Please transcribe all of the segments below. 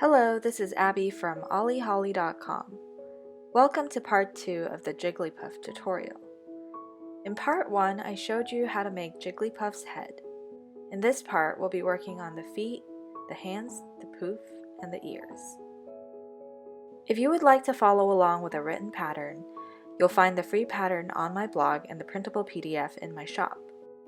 Hello, this is Abby from OllieHolly.com. Welcome to part 2 of the Jigglypuff tutorial. In part 1, I showed you how to make Jigglypuff's head. In this part, we'll be working on the feet, the hands, the poof, and the ears. If you would like to follow along with a written pattern, you'll find the free pattern on my blog and the printable PDF in my shop.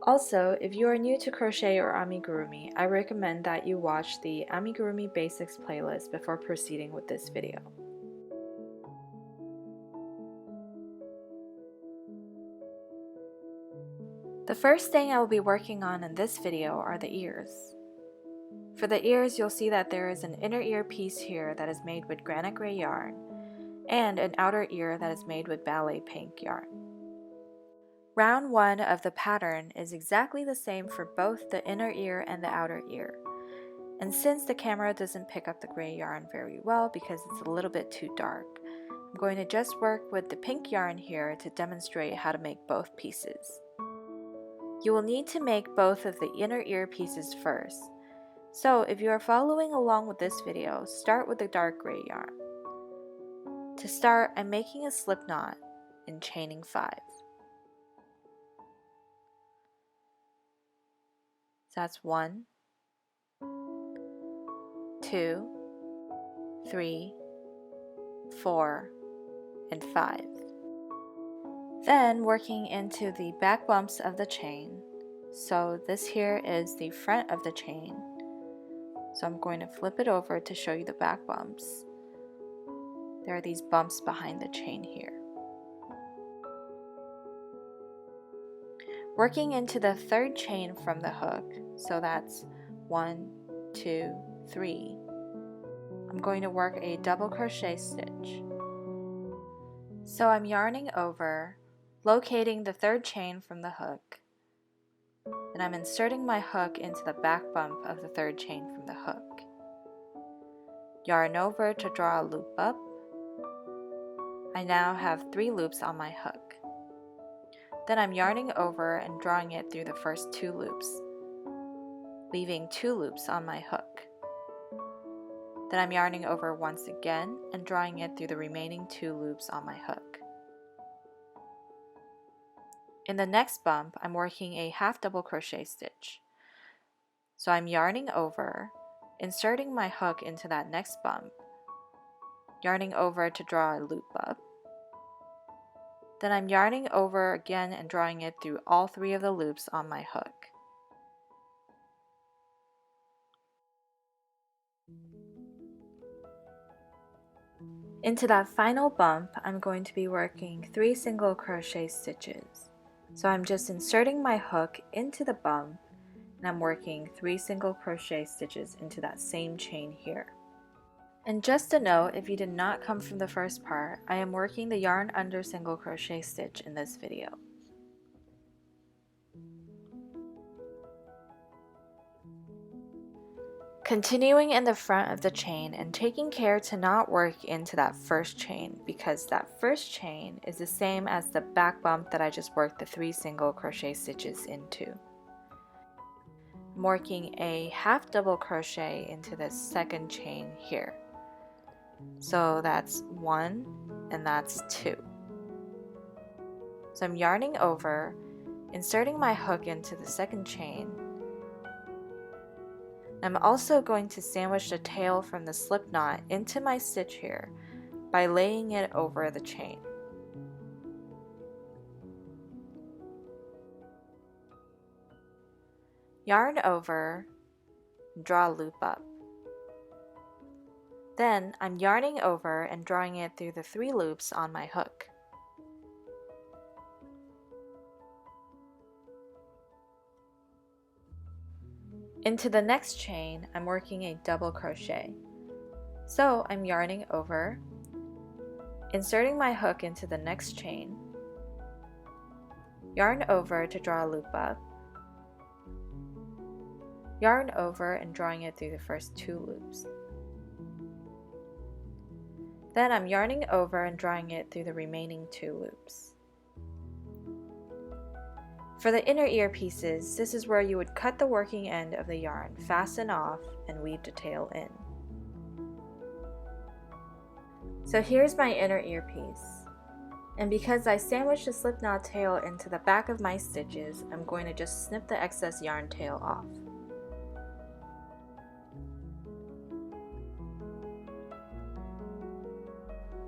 Also, if you are new to crochet or amigurumi, I recommend that you watch the Amigurumi Basics playlist before proceeding with this video. The first thing I will be working on in this video are the ears. For the ears, you'll see that there is an inner ear piece here that is made with granite gray yarn, and an outer ear that is made with ballet pink yarn. Round 1 of the pattern is exactly the same for both the inner ear and the outer ear. And since the camera doesn't pick up the gray yarn very well because it's a little bit too dark, I'm going to just work with the pink yarn here to demonstrate how to make both pieces. You will need to make both of the inner ear pieces first. So if you are following along with this video, start with the dark gray yarn. To start, I'm making a slip knot and chaining 5. So that's 1, 2, 3, 4, and 5. Then working into the back bumps of the chain. So this here is the front of the chain. So I'm going to flip it over to show you the back bumps. There are these bumps behind the chain here. Working into the third chain from the hook, so that's 1, 2, 3, I'm going to work a double crochet stitch. So I'm yarning over, locating the third chain from the hook, and I'm inserting my hook into the back bump of the third chain from the hook. Yarn over to draw a loop up. I now have 3 loops on my hook. Then I'm yarning over and drawing it through the first 2 loops, leaving 2 loops on my hook. Then I'm yarning over once again and drawing it through the remaining 2 loops on my hook. In the next bump, I'm working a half double crochet stitch. So I'm yarning over, inserting my hook into that next bump, yarning over to draw a loop up. Then I'm yarning over again and drawing it through all 3 of the loops on my hook. Into that final bump, I'm going to be working 3 single crochet stitches. So I'm just inserting my hook into the bump and I'm working 3 single crochet stitches into that same chain here. And just a note, if you did not come from the first part, I am working the yarn under single crochet stitch in this video. Continuing in the front of the chain and taking care to not work into that first chain because that first chain is the same as the back bump that I just worked the 3 single crochet stitches into. I'm working a half double crochet into the second chain here. So that's 1 and that's 2. So I'm yarning over, inserting my hook into the second chain. I'm also going to sandwich the tail from the slip knot into my stitch here by laying it over the chain. Yarn over, draw a loop up. Then I'm yarning over and drawing it through the 3 loops on my hook. Into the next chain, I'm working a double crochet. So I'm yarning over, inserting my hook into the next chain, yarn over to draw a loop up, yarn over and drawing it through the first 2 loops. Then I'm yarning over and drawing it through the remaining 2 loops. For the inner ear pieces, this is where you would cut the working end of the yarn, fasten off, and weave the tail in. So here's my inner earpiece. And because I sandwiched the slipknot tail into the back of my stitches, I'm going to just snip the excess yarn tail off.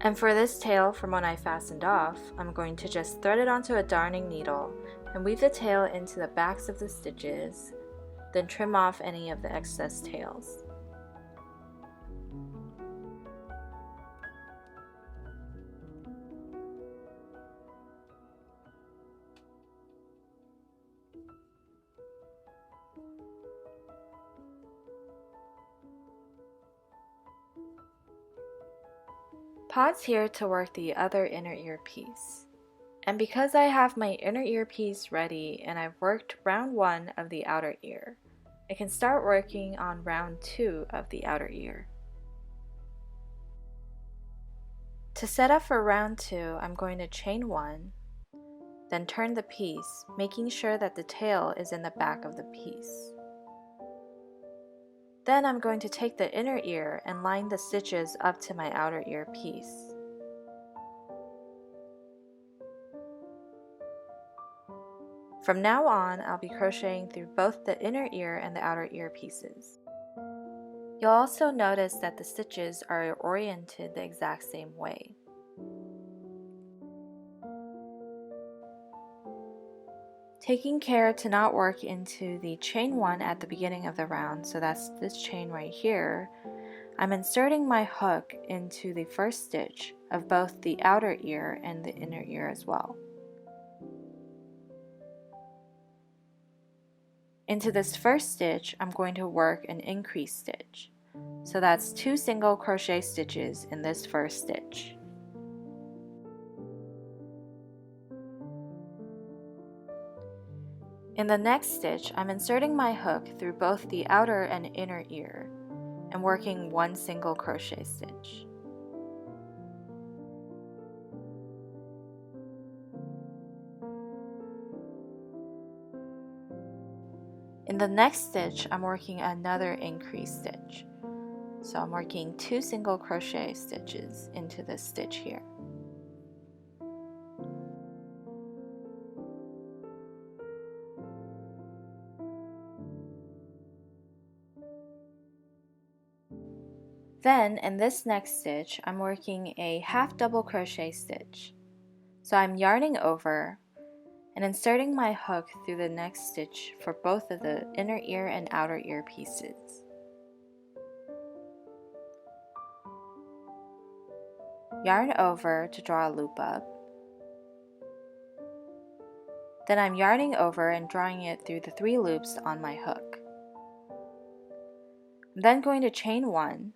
And for this tail from when I fastened off, I'm going to just thread it onto a darning needle and weave the tail into the backs of the stitches, then trim off any of the excess tails. Pause here to work the other inner ear piece. And because I have my inner ear piece ready and I've worked round 1 of the outer ear, I can start working on round 2 of the outer ear. To set up for round 2, I'm going to chain 1, then turn the piece, making sure that the tail is in the back of the piece. Then I'm going to take the inner ear and line the stitches up to my outer ear piece. From now on, I'll be crocheting through both the inner ear and the outer ear pieces. You'll also notice that the stitches are oriented the exact same way. Taking care to not work into the chain 1 at the beginning of the round, so that's this chain right here, I'm inserting my hook into the first stitch of both the outer ear and the inner ear as well. Into this first stitch, I'm going to work an increase stitch. So that's 2 single crochet stitches in this first stitch. In the next stitch, I'm inserting my hook through both the outer and inner ear and working 1 single crochet stitch. In the next stitch, I'm working another increase stitch. So I'm working 2 single crochet stitches into this stitch here. Then in this next stitch, I'm working a half double crochet stitch. So I'm yarning over and inserting my hook through the next stitch for both of the inner ear and outer ear pieces. Yarn over to draw a loop up. Then I'm yarning over and drawing it through the 3 loops on my hook. I'm then going to chain 1.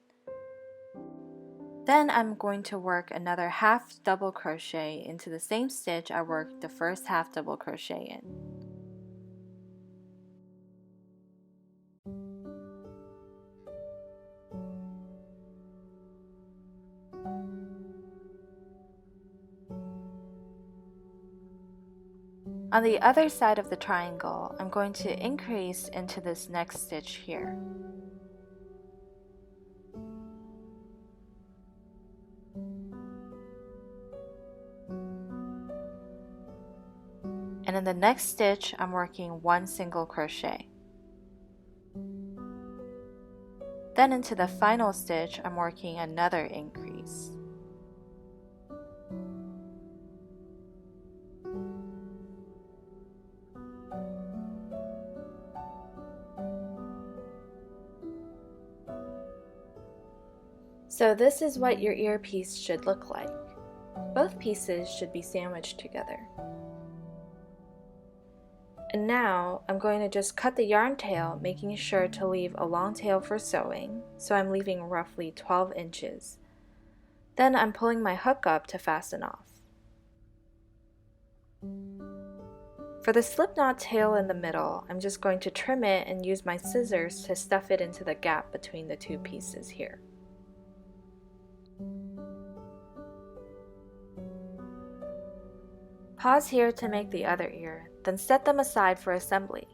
Then I'm going to work another half double crochet into the same stitch I worked the first half double crochet in. On the other side of the triangle, I'm going to increase into this next stitch here. And in the next stitch, I'm working 1 single crochet. Then into the final stitch, I'm working another increase. So this is what your earpiece should look like. Both pieces should be sandwiched together. And now I'm going to just cut the yarn tail, making sure to leave a long tail for sewing, so I'm leaving roughly 12 inches. Then I'm pulling my hook up to fasten off. For the slipknot tail in the middle, I'm just going to trim it and use my scissors to stuff it into the gap between the 2 pieces here. Pause here to make the other ear, then set them aside for assembly.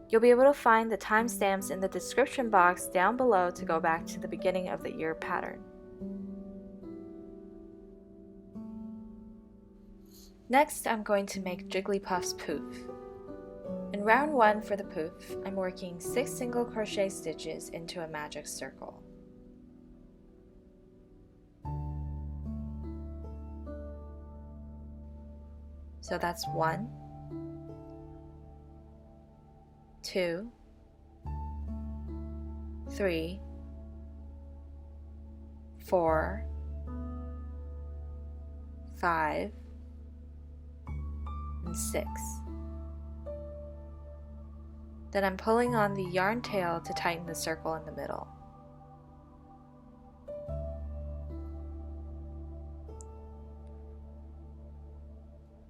You'll be able to find the timestamps in the description box down below to go back to the beginning of the ear pattern. Next, I'm going to make Jigglypuff's Pouf. In round 1 for the Pouf, I'm working 6 single crochet stitches into a magic circle. So that's 1, 2, 3, 4, 5, and 6. Then I'm pulling on the yarn tail to tighten the circle in the middle.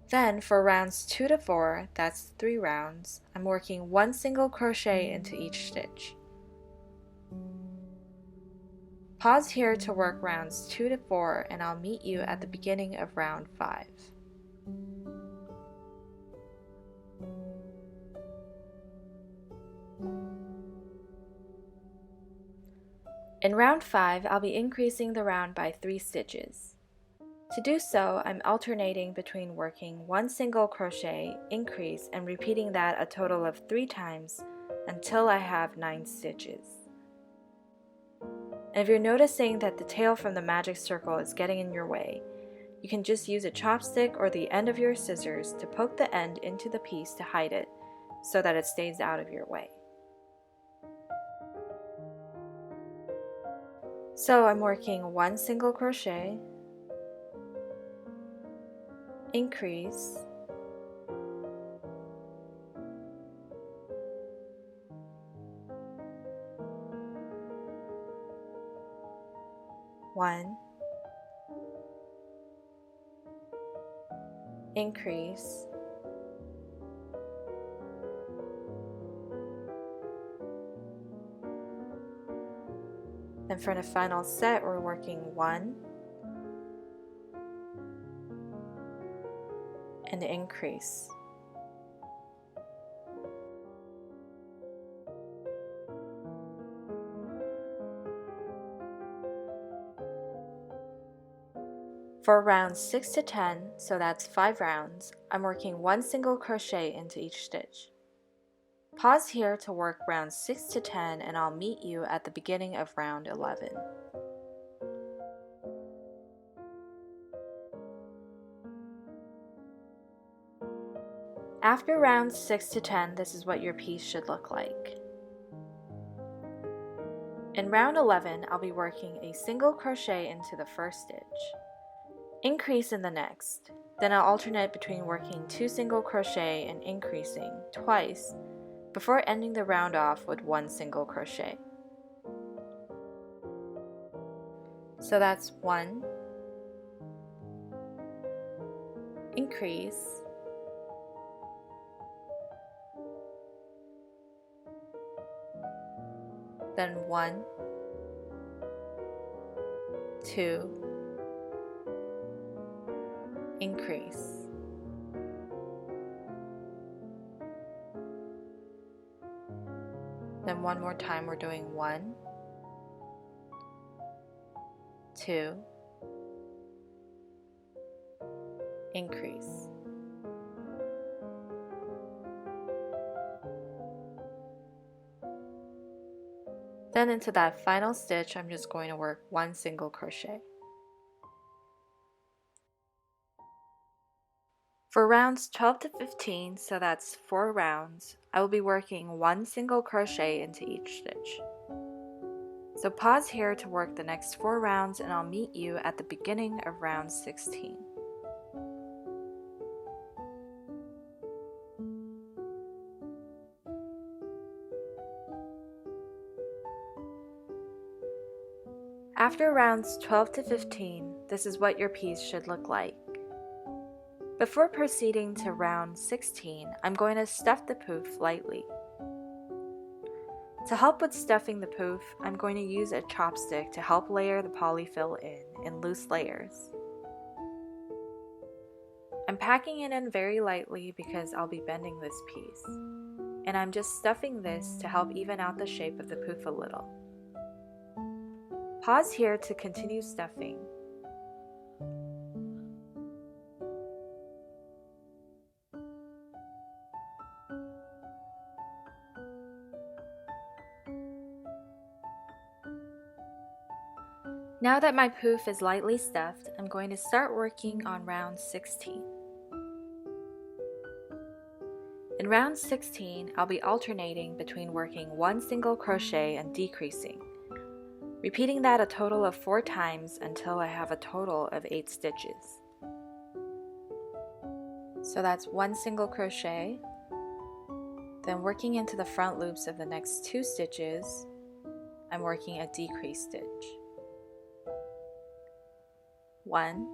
Then for rounds 2 to 4, that's 3 rounds, I'm working 1 single crochet into each stitch. Pause here to work rounds 2 to 4 and I'll meet you at the beginning of round 5. In round 5, I'll be increasing the round by 3 stitches. To do so, I'm alternating between working 1 single crochet, increase, and repeating that a total of 3 times until I have 9 stitches. And if you're noticing that the tail from the magic circle is getting in your way, you can just use a chopstick or the end of your scissors to poke the end into the piece to hide it so that it stays out of your way. So I'm working 1 single crochet, increase, one, increase, then for the final set we're working 1 and increase. For rounds 6 to 10, so that's 5 rounds, I'm working 1 single crochet into each stitch. Pause here to work rounds 6 to 10 and I'll meet you at the beginning of round 11. After rounds 6 to 10, this is what your piece should look like. In round 11, I'll be working a single crochet into the first stitch, increase in the next, then I'll alternate between working 2 single crochet and increasing twice before ending the round off with 1 single crochet. So that's 1, increase, then 1, 2, increase. Then one more time we're doing 1, 2, increase. Then into that final stitch, I'm just going to work 1 single crochet. For rounds 12 to 15, so that's 4 rounds, I will be working 1 single crochet into each stitch. So pause here to work the next 4 rounds and I'll meet you at the beginning of round 16. After rounds 12 to 15, this is what your piece should look like. Before proceeding to round 16, I'm going to stuff the Pouf lightly. To help with stuffing the Pouf, I'm going to use a chopstick to help layer the polyfill in loose layers. I'm packing it in very lightly because I'll be bending this piece, and I'm just stuffing this to help even out the shape of the Pouf a little. Pause here to continue stuffing. Now that my poof is lightly stuffed, I'm going to start working on round 16. In round 16, I'll be alternating between working one single crochet and decreasing, repeating that a total of 4 times until I have a total of 8 stitches. So that's one single crochet, then working into the front loops of the next 2 stitches, I'm working a decrease stitch. 1,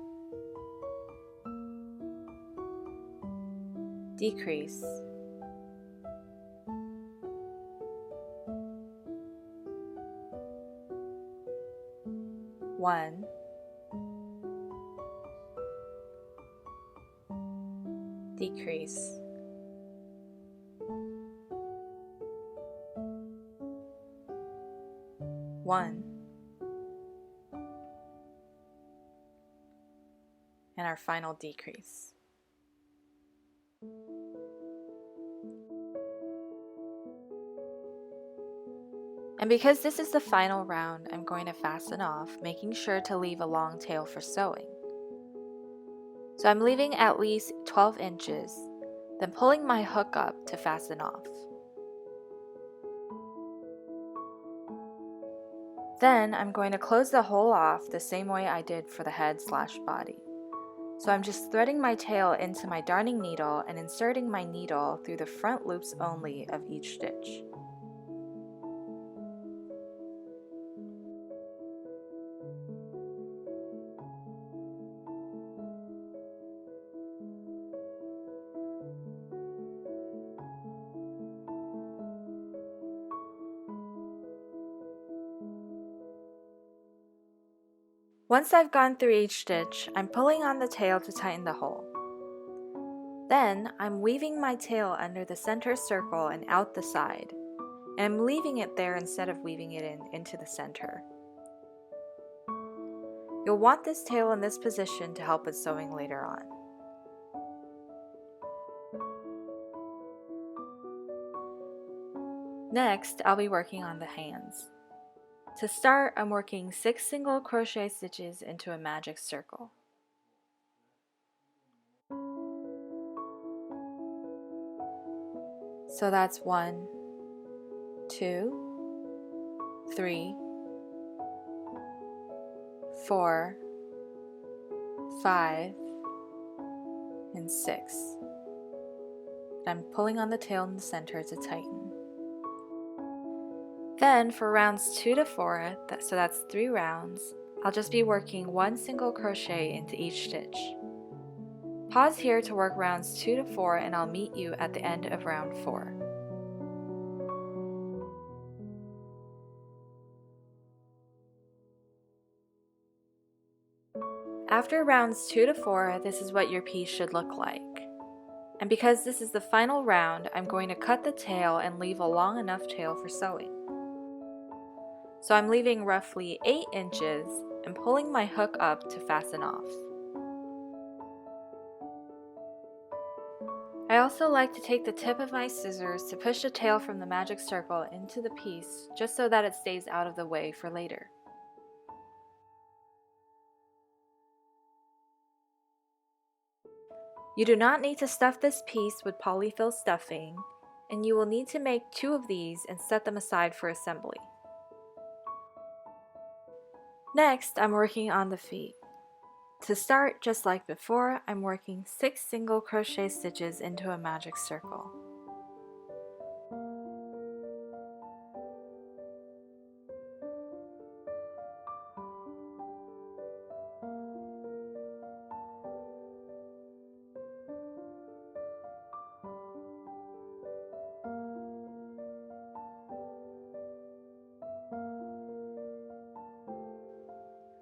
decrease, 1, decrease, 1, and our final decrease. And because this is the final round, I'm going to fasten off, making sure to leave a long tail for sewing. So I'm leaving at least 12 inches, then pulling my hook up to fasten off. Then I'm going to close the hole off the same way I did for the head/body. So I'm just threading my tail into my darning needle and inserting my needle through the front loops only of each stitch. Once I've gone through each stitch, I'm pulling on the tail to tighten the hole. Then I'm weaving my tail under the center circle and out the side, and I'm leaving it there instead of weaving it into the center. You'll want this tail in this position to help with sewing later on. Next, I'll be working on the hands. To start, I'm working 6 single crochet stitches into a magic circle. So that's 1, 2, 3, 4, 5, and 6. I'm pulling on the tail in the center to tighten. Then for rounds 2 to 4, so that's 3 rounds, I'll just be working 1 single crochet into each stitch. Pause here to work rounds 2 to 4 and I'll meet you at the end of round 4. After rounds 2 to 4, this is what your piece should look like. And because this is the final round, I'm going to cut the tail and leave a long enough tail for sewing. So I'm leaving roughly 8 inches and pulling my hook up to fasten off. I also like to take the tip of my scissors to push the tail from the magic circle into the piece just so that it stays out of the way for later. You do not need to stuff this piece with polyfill stuffing, and you will need to make 2 of these and set them aside for assembly. Next, I'm working on the feet. To start, just like before, I'm working 6 single crochet stitches into a magic circle.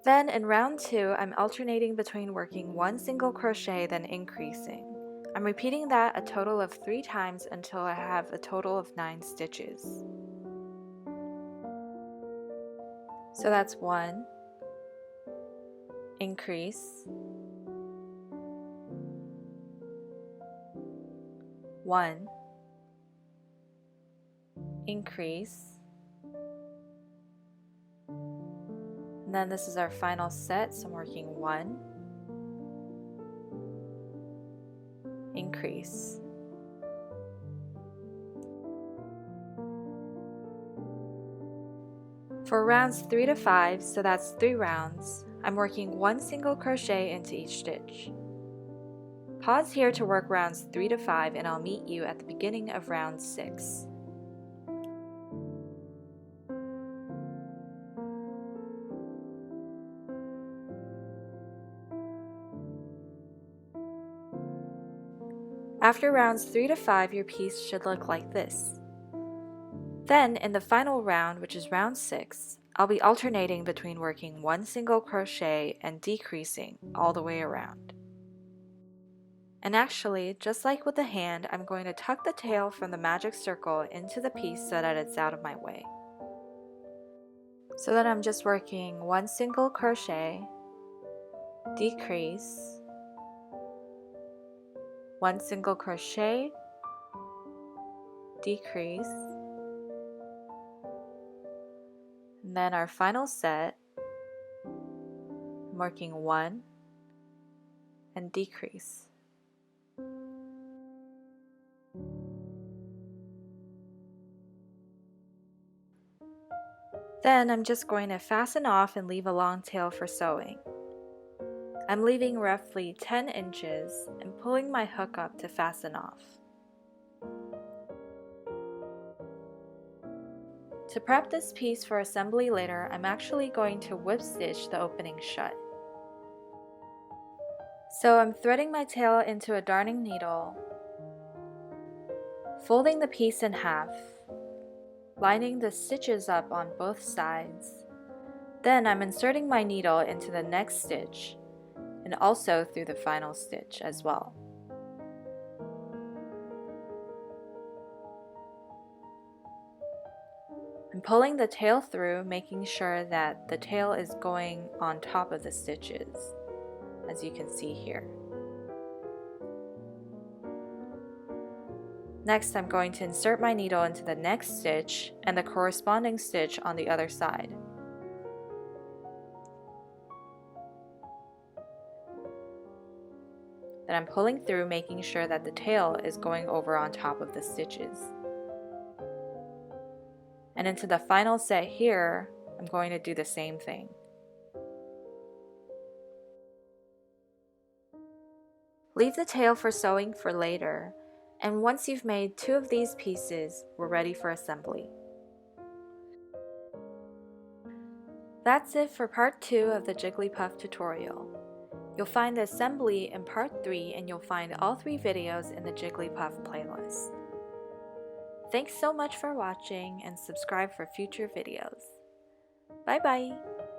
Then in round 2, I'm alternating between working 1 single crochet then increasing. I'm repeating that a total of 3 times until I have a total of 9 stitches. So that's 1, increase, 1, increase, And then this is our final set, so I'm working 1, increase. For rounds 3 to 5, so that's 3 rounds, I'm working 1 single crochet into each stitch. Pause here to work rounds 3 to 5 and I'll meet you at the beginning of round 6. After rounds 3 to 5, your piece should look like this. Then, in the final round, which is round 6, I'll be alternating between working 1 single crochet and decreasing all the way around. And actually, just like with the hand, I'm going to tuck the tail from the magic circle into the piece so that it's out of my way. So that I'm just working 1 single crochet, decrease, 1 single crochet, decrease, and then our final set, I'm working 1 and decrease. Then I'm just going to fasten off and leave a long tail for sewing. I'm leaving roughly 10 inches and pulling my hook up to fasten off. To prep this piece for assembly later, I'm actually going to whip stitch the opening shut. So I'm threading my tail into a darning needle, folding the piece in half, lining the stitches up on both sides. Then I'm inserting my needle into the next stitch and also through the final stitch as well. I'm pulling the tail through, making sure that the tail is going on top of the stitches, as you can see here. Next, I'm going to insert my needle into the next stitch and the corresponding stitch on the other side. Then I'm pulling through, making sure that the tail is going over on top of the stitches. And into the final set here, I'm going to do the same thing. Leave the tail for sewing for later, and once you've made 2 of these pieces, we're ready for assembly. That's it for part 2 of the Jigglypuff tutorial. You'll find the assembly in part 3 and you'll find all 3 videos in the Jigglypuff playlist. Thanks so much for watching and subscribe for future videos. Bye bye!